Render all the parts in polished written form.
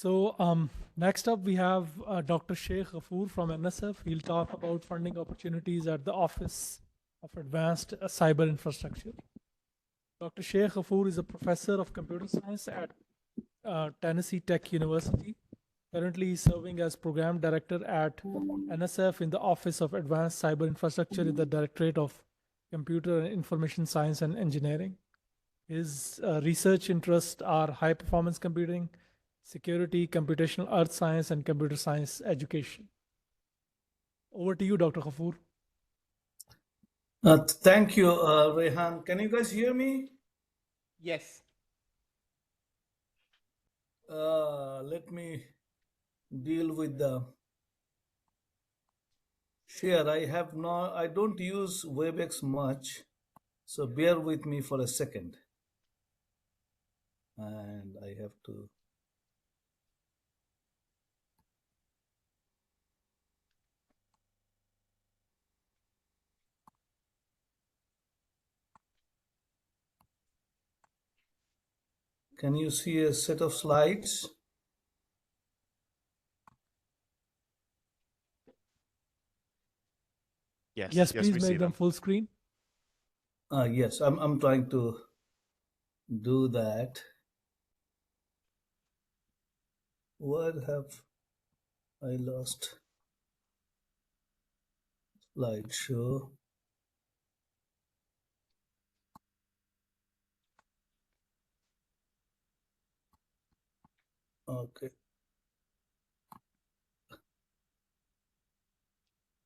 Next up, we have Dr. Sheikh Ghafoor from NSF. He'll talk about funding opportunities at the Office of Advanced Cyber Infrastructure. Dr. Sheikh Ghafoor is a professor of computer science at Tennessee Tech University. Currently, he's serving as program director at NSF in the Office of Advanced Cyber Infrastructure in the Directorate of Computer and Information Science and Engineering. His research interests are high performance computing, security, computational earth science, and computer science education. Over to you, Dr. Ghafoor. Thank you, Rehan. Can you guys hear me? Yes. Let me deal with the share. I don't use WebEx much, so bear with me for a second. And I have to. Can you see a set of slides? Yes, please make them full screen. Yes, I'm trying to do that. Where have I lost slideshow? Okay.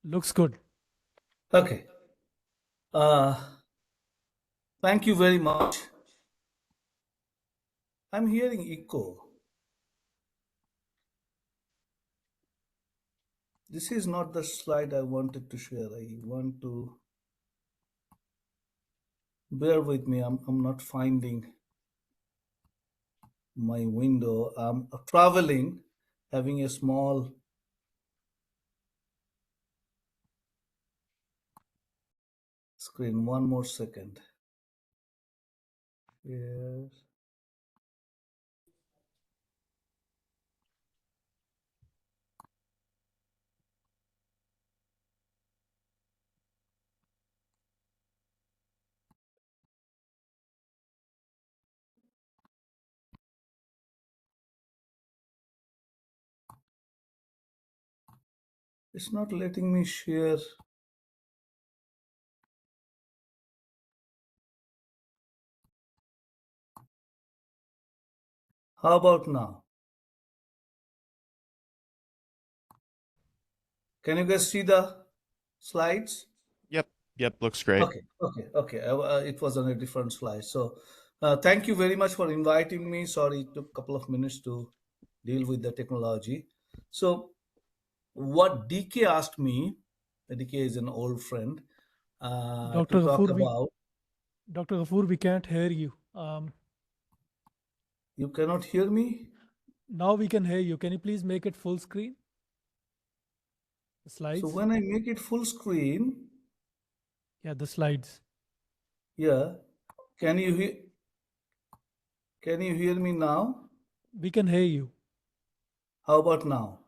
Looks good. Okay. Thank you very much. I'm hearing echo. This is not the slide I wanted to share. I want to bear with me. I'm not finding my window. I'm traveling, having a small screen. One more second. Yes. It's not letting me share. How about now? Can you guys see the slides? Yep, looks great. Okay. It was on a different slide. So thank you very much for inviting me. Sorry, it took a couple of minutes to deal with the technology. So what DK asked me, DK is an old friend, Dr. to talk Ghafoor, about. Dr. Ghafoor, we can't hear you. You cannot hear me? Now we can hear you. Can you please make it full screen? The slides. So when I make it full screen, yeah, the slides. yeah, can you hear me now? We can hear you. How about now?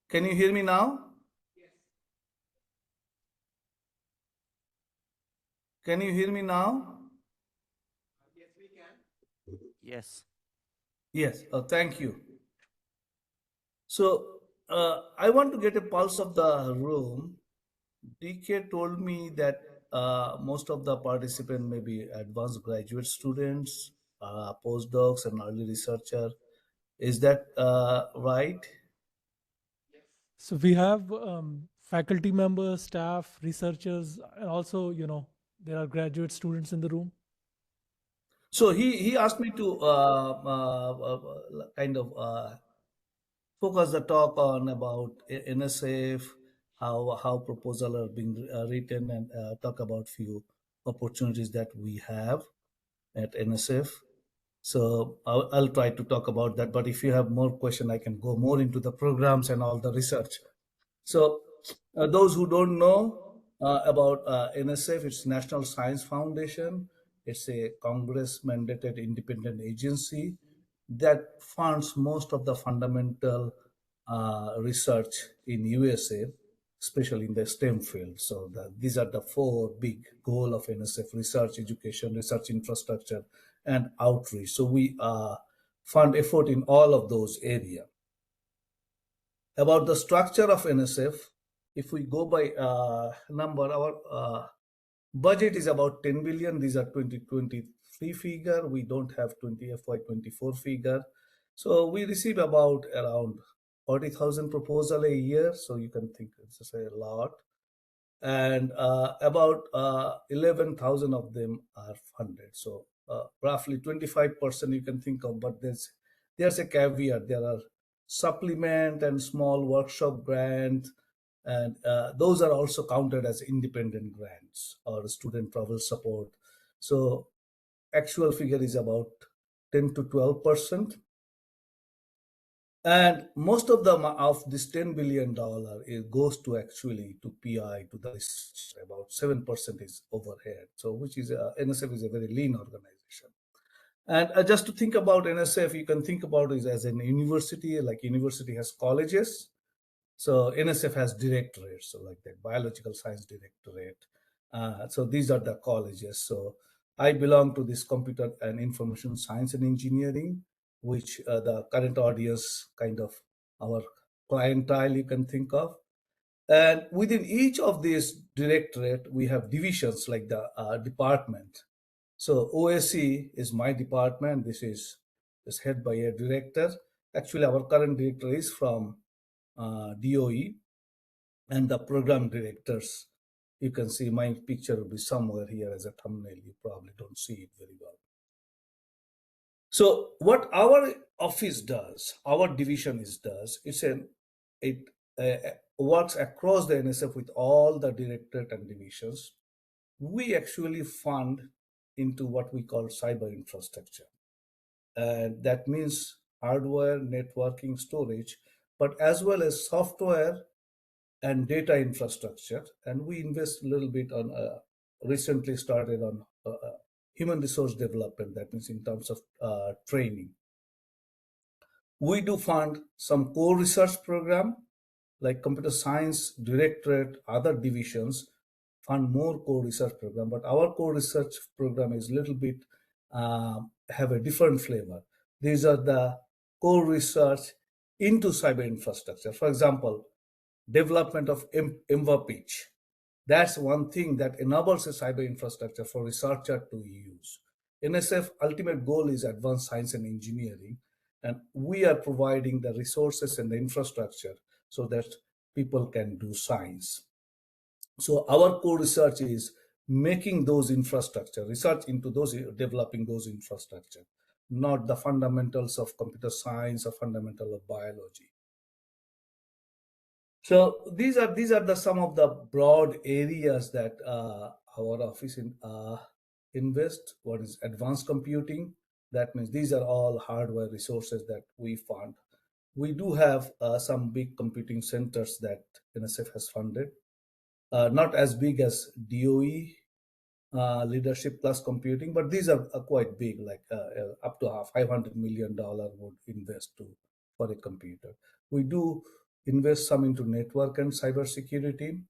Can you hear me now? Yes. Can you hear me now? Yes, we can. Yes. Yes. Thank you. So I want to get a pulse of the room. DK told me that most of the participants may be advanced graduate students, postdocs, and early researcher. Is that right? So we have faculty members, staff, researchers, and also, there are graduate students in the room. So he asked me to kind of focus the talk on about NSF, how proposal are being written, and talk about few opportunities that we have at NSF. So I'll try to talk about that. But if you have more question, I can go more into the programs and all the research. So those who don't know about NSF, it's National Science Foundation. It's a Congress-mandated independent agency that funds most of the fundamental research in USA, especially in the STEM field. So these are the four big goals of NSF: research, education, research infrastructure, and outreach. So we fund effort in all of those areas. About the structure of NSF, if we go by number, our budget is about 10 billion. These are 2023 figure. We don't have FY24 figure. So we receive about around 40,000 proposal a year. So you can think it's a lot. And about 11,000 of them are funded. So roughly 25% you can think of, but there's a caveat. There are supplement and small workshop grants, and those are also counted as independent grants or student travel support. So actual figure is about 10 to 12%. And most of this $10 billion it goes to actually to PI, to the research. About 7% is overhead. So which is NSF is a very lean organization. And just to think about NSF, you can think about it as an university, like university has colleges. So NSF has directorates, so like the biological science directorate. So these are the colleges. So I belong to this computer and information science and engineering, which the current audience kind of our clientele you can think of. And within each of these directorate, we have divisions like the department. So OSC is my department. This is head by a director. Actually, our current director is from DOE, and the program directors. You can see my picture will be somewhere here as a thumbnail. You probably don't see it very well. So what our office does, our division does, it works across the NSF with all the directorate and divisions. We actually fund into what we call cyber infrastructure. And that means hardware, networking, storage, but as well as software and data infrastructure. And we invest a little bit on, recently started on human resource development, that means in terms of training. We do fund some core research program, like computer science directorate, other divisions fund more core research program, but our core research program is a little bit, have a different flavor. These are the core research into cyber infrastructure. For example, development of MVA pitch. That's one thing that enables a cyber infrastructure for researcher to use. NSF ultimate goal is advanced science and engineering, and we are providing the resources and the infrastructure so that people can do science. So our core research is making those infrastructure, research into those, developing those infrastructure, not the fundamentals of computer science or fundamental of biology. So these are the some of the broad areas that our office invest. What is advanced computing? That means these are all hardware resources that we fund. We do have some big computing centers that NSF has funded. Not as big as DOE leadership plus computing, but these are quite big, like up to $500 million would invest for a computer. We do invest some into network and cybersecurity,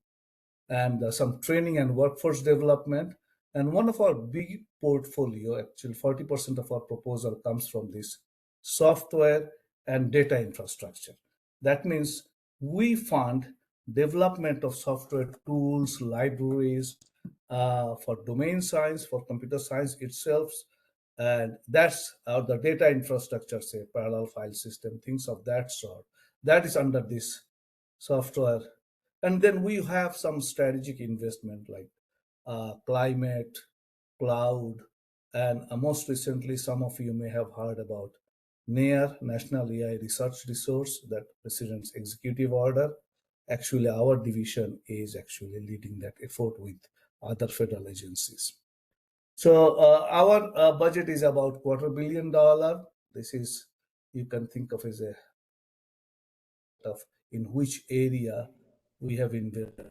and some training and workforce development. And one of our big portfolio, actually 40% of our proposal comes from this software and data infrastructure. That means we fund development of software tools, libraries, for domain science, for computer science itself, and that's the data infrastructure, say parallel file system, things of that sort. That is under this software. And then we have some strategic investment like climate, cloud, and most recently, some of you may have heard about NARE, National AI Research Resource, that President's executive order. Actually, our division is actually leading that effort with other federal agencies. So our budget is about $250 million. This is, you can think of as a of in which area we have invested.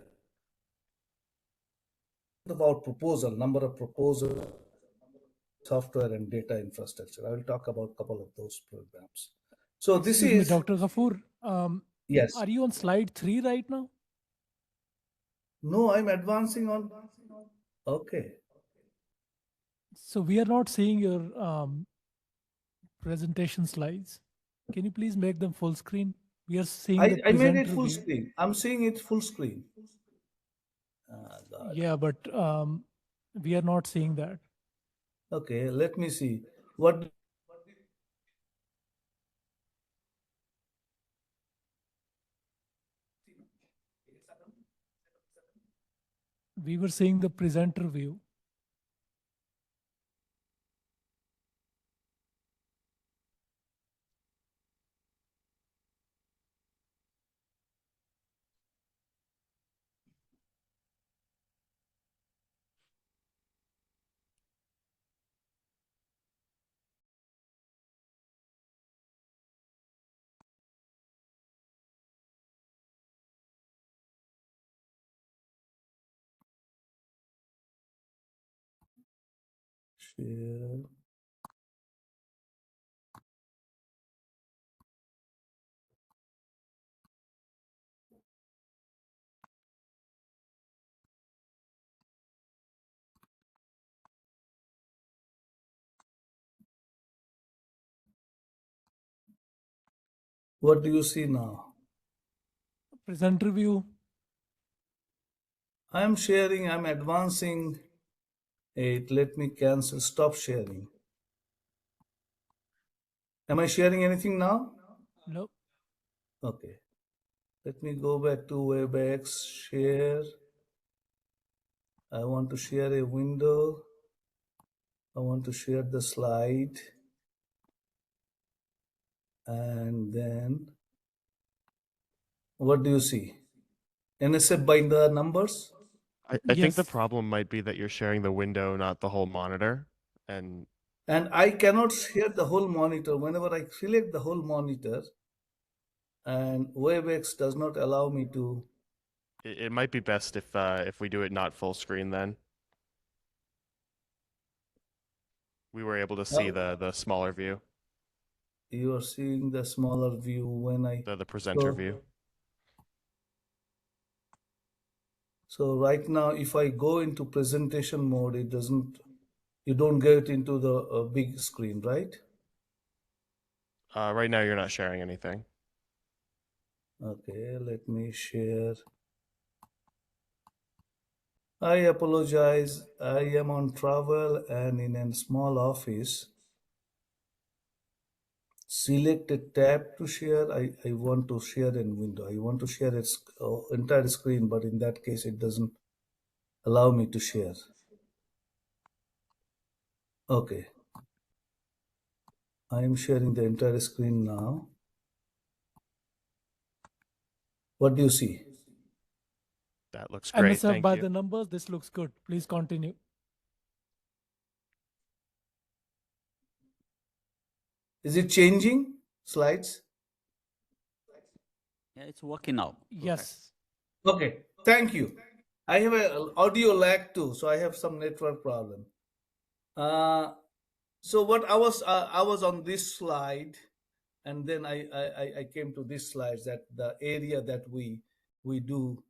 About proposal, number of proposals software and data infrastructure. I will talk about a couple of those programs. So this Excuse me, is Dr. Ghafoor. yes. Are you on slide 3 right now? No, I'm advancing on. Okay. So we are not seeing your presentation slides. Can you please make them full screen? We are seeing the I made it presenter full view. screen. I'm seeing it full screen. God. Yeah, but we are not seeing that. Okay, let me see. What We were seeing the presenter view. share? What do you see now? Presenter view. I'm sharing, I'm advancing it. Let me cancel, stop sharing. Am I sharing anything now? No. Okay. Let me go back to WebEx, share. I want to share a window. I want to share the slide. And then, what do you see? NSF by the numbers? I think the Yes. problem might be that you're sharing the window, not the whole monitor. And And I cannot share the whole monitor. Whenever I select the whole monitor, and WebEx does not allow me to. it might be best if we do it not full screen then. We were able to see the smaller view, You are seeing the smaller view when I. the presenter view. So right now, if I go into presentation mode, it doesn't. You don't get into the big screen, right? Right now you're not sharing anything. Okay, let me share. I apologize. I am on travel and in a small office. Select a tab to share. I want to share in window. I want to share its entire screen, but in that case, it doesn't allow me to share. Okay. I am sharing the entire screen now. What do you see? That looks great. NSF Thank by you. the numbers. This looks good. Please continue. Is it changing slides? Yeah, it's working now. Yes. Okay, thank you. I have an audio lag too, so I have some network problem. So what I was on this slide, and then I came to this slide, that the area that we do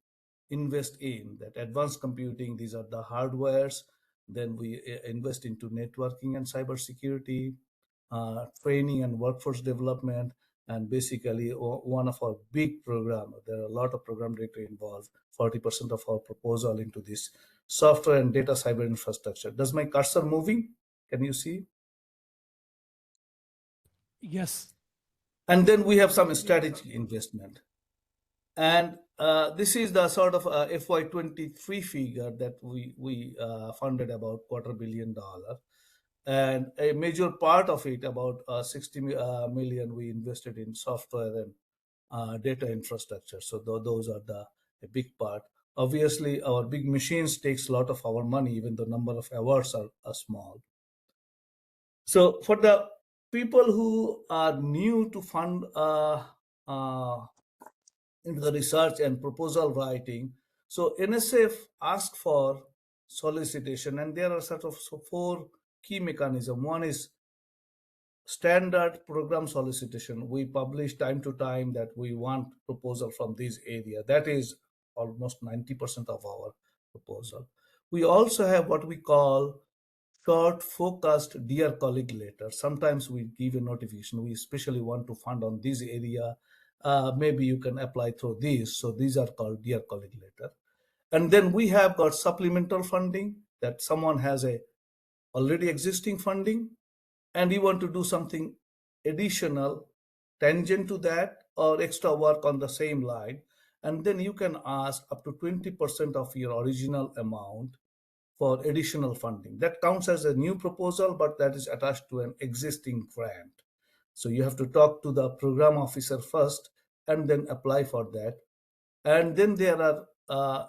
invest in, that advanced computing, these are the hardwares. Then we invest into networking and cybersecurity, training and workforce development, and basically one of our big program. There are a lot of program data involved. 40% of our proposal into this software and data cyber infrastructure. Does my cursor moving? Can you see? Yes. And then we have some strategic investment. And this is the sort of FY23 figure that we funded about $250 million. And a major part of it, about 60 million, we invested in software and data infrastructure. So those are a big part. Obviously, our big machines takes a lot of our money, even though number of awards are small. So for the people who are new to fund into the research and proposal writing, so NSF asked for solicitation, and there are sort of four key mechanism. One is standard program solicitation. We publish time to time that we want proposal from this area. That is almost 90% of our proposal. We also have what we call short focused dear colleague letter. Sometimes we give a notification, we especially want to fund on this area. Maybe you can apply through this. So these are called dear colleague letter. And then we have got supplemental funding, that someone has a already existing funding and you want to do something additional tangent to that or extra work on the same line, and then you can ask up to 20% of your original amount for additional funding. That counts as a new proposal, but that is attached to an existing grant. So you have to talk to the program officer first and then apply for that. And then there are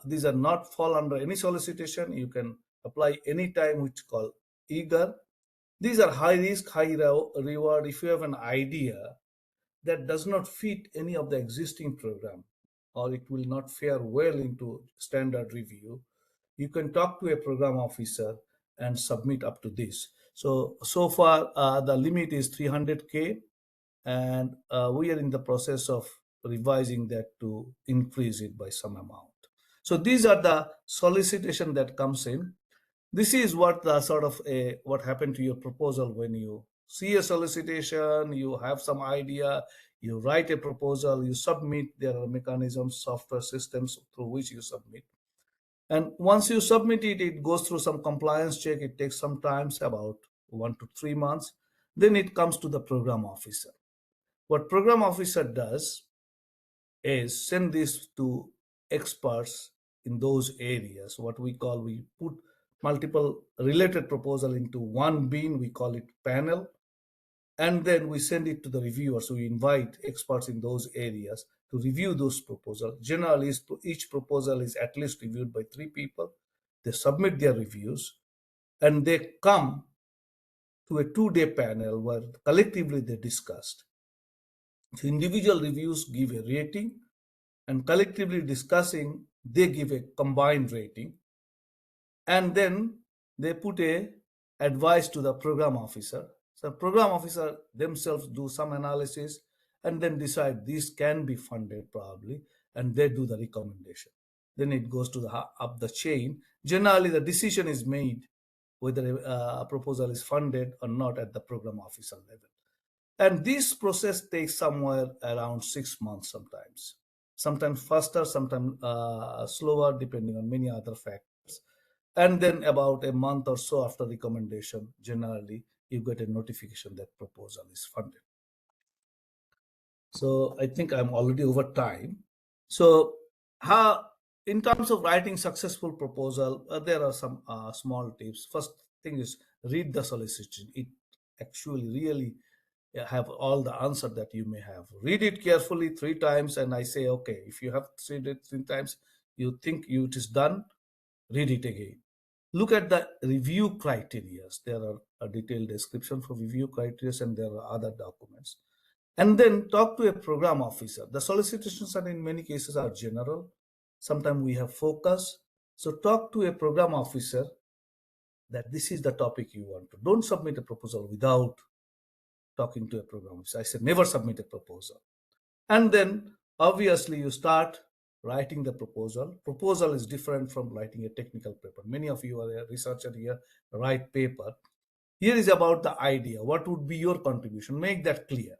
these are not fall under any solicitation. You can apply anytime, which is called eager. These are high risk, high reward. If you have an idea that does not fit any of the existing program, or it will not fare well into standard review, you can talk to a program officer and submit up to this. So far, the limit is 300K, and we are in the process of revising that to increase it by some amount. So these are the solicitation that comes in. This is what the sort of what happened to your proposal. When you see a solicitation, you have some idea, you write a proposal, you submit. There are mechanisms, software systems through which you submit. And once you submit it, it goes through some compliance check. It takes some time, about 1 to 3 months. Then it comes to the program officer. What program officer does is send this to experts in those areas. What we put multiple related proposal into one bin, we call it panel, and then we send it to the reviewers. So we invite experts in those areas to review those proposals. Generally, each proposal is at least reviewed by 3 people. They submit their reviews and they come to a 2-day panel where collectively they discussed. So individual reviews give a rating, and collectively discussing, they give a combined rating. And then they put a advice to the program officer. So program officer themselves do some analysis and then decide this can be funded probably, and they do the recommendation. Then it goes to the up the chain. Generally, the decision is made whether a proposal is funded or not at the program officer level. And this process takes somewhere around 6 months sometimes faster, sometimes slower, depending on many other factors. And then about a month or so after recommendation, generally, you get a notification that proposal is funded. So I think I'm already over time. So in terms of writing successful proposal, there are some small tips. First thing is read the solicitation. It actually really have all the answer that you may have. Read it carefully 3 times, and I say, okay, if you have read it 3 times, you think it is done, read it again. Look at the review criteria. There are a detailed description for review criteria, and there are other documents. And then talk to a program officer. The solicitations are in many cases are general. Sometimes we have focus. So talk to a program officer that this is the topic you want to. Don't submit a proposal without talking to a program officer. I said never submit a proposal. And then obviously you start writing the proposal. Proposal is different from writing a technical paper. Many of you are a researcher here, write paper. Here is about the idea. What would be your contribution? Make that clear.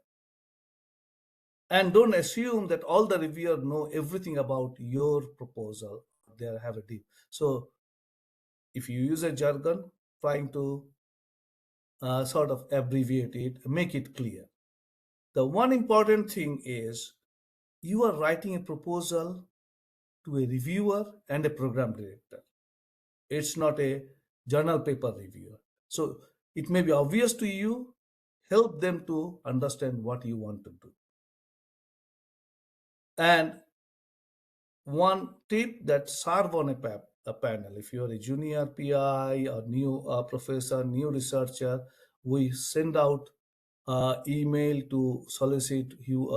And don't assume that all the reviewers know everything about your proposal. They have a deep. So if you use a jargon, trying to sort of abbreviate it, make it clear. The one important thing is you are writing a proposal to a reviewer and a program director. It's not a journal paper reviewer. So it may be obvious to you, help them to understand what you want to do. And one tip that serve on a panel, if you're a junior PI or new professor, new researcher, we send out email to solicit you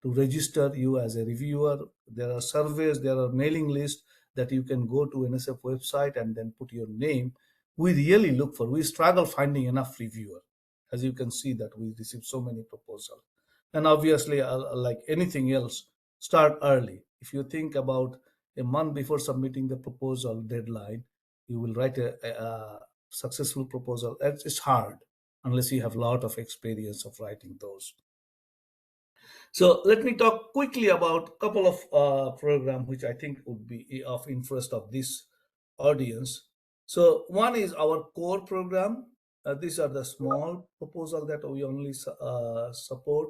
to register you as a reviewer. There are surveys, there are mailing lists that you can go to NSF website and then put your name. we really look for. We struggle finding enough reviewer. As you can see that we receive so many proposals. And obviously, like anything else, start early. If you think about a month before submitting the proposal deadline, you will write a successful proposal. It's hard unless you have a lot of experience of writing those. So let me talk quickly about a couple of programs which I think would be of interest of this audience. So one is our core program. These are the small proposal that we only support.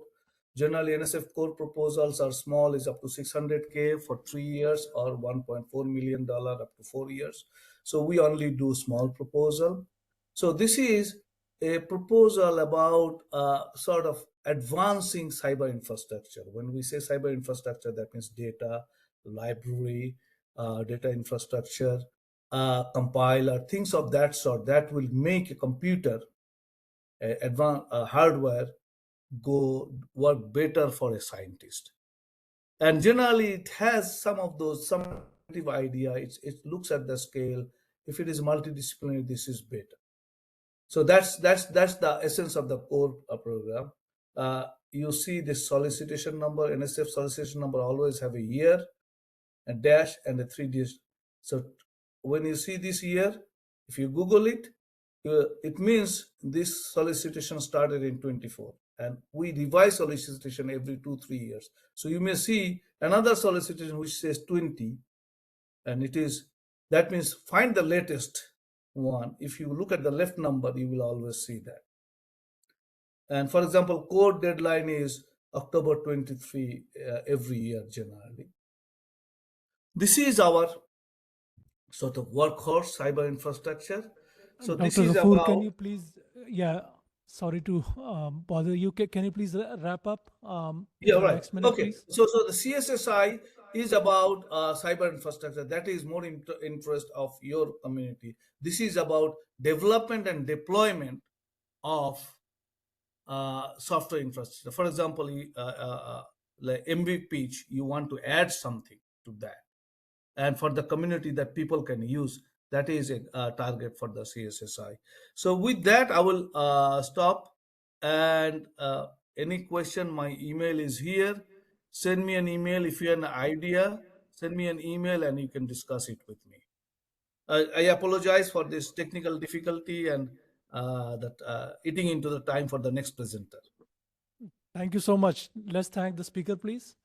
Generally, NSF core proposals are small, is up to 600K for 3 years or $1.4 million up to 4 years. So we only do small proposal. So this is a proposal about sort of advancing cyber infrastructure. When we say cyber infrastructure, that means data, library, data infrastructure, compiler, things of that sort that will make a computer, advanced hardware, go work better for a scientist. And generally, it has some of those, some idea. It looks at the scale. If it is multidisciplinary, this is better. So that's the essence of the core program. You see this solicitation number, NSF solicitation number always have a year, a dash, and a 3 digit. So when you see this year, if you Google it, it means this solicitation started in 24, and we revise solicitation every 2-3 years. So you may see another solicitation which says 20, and it is, that means find the latest one. If you look at the left number, you will always see that. And for example, core deadline is October 23 every year generally. This is our sort of workhorse cyber infrastructure. So Dr. this is Ghafoor, about, can you please, sorry to bother you. Can you please wrap up? yeah, in the right. Next minute, Okay. please? So the CSSI is about cyber infrastructure. That is more interest of your community. This is about development and deployment of software infrastructure. For example, like MVP, you want to add something to that, and for the community that people can use, that is a target for the CSSI. So with that, I will stop. And any question, my email is here. Send me an email if you have an idea. Send me an email, and you can discuss it with me. I apologize for this technical difficulty and that eating into the time for the next presenter. Thank you so much. Let's thank the speaker, please.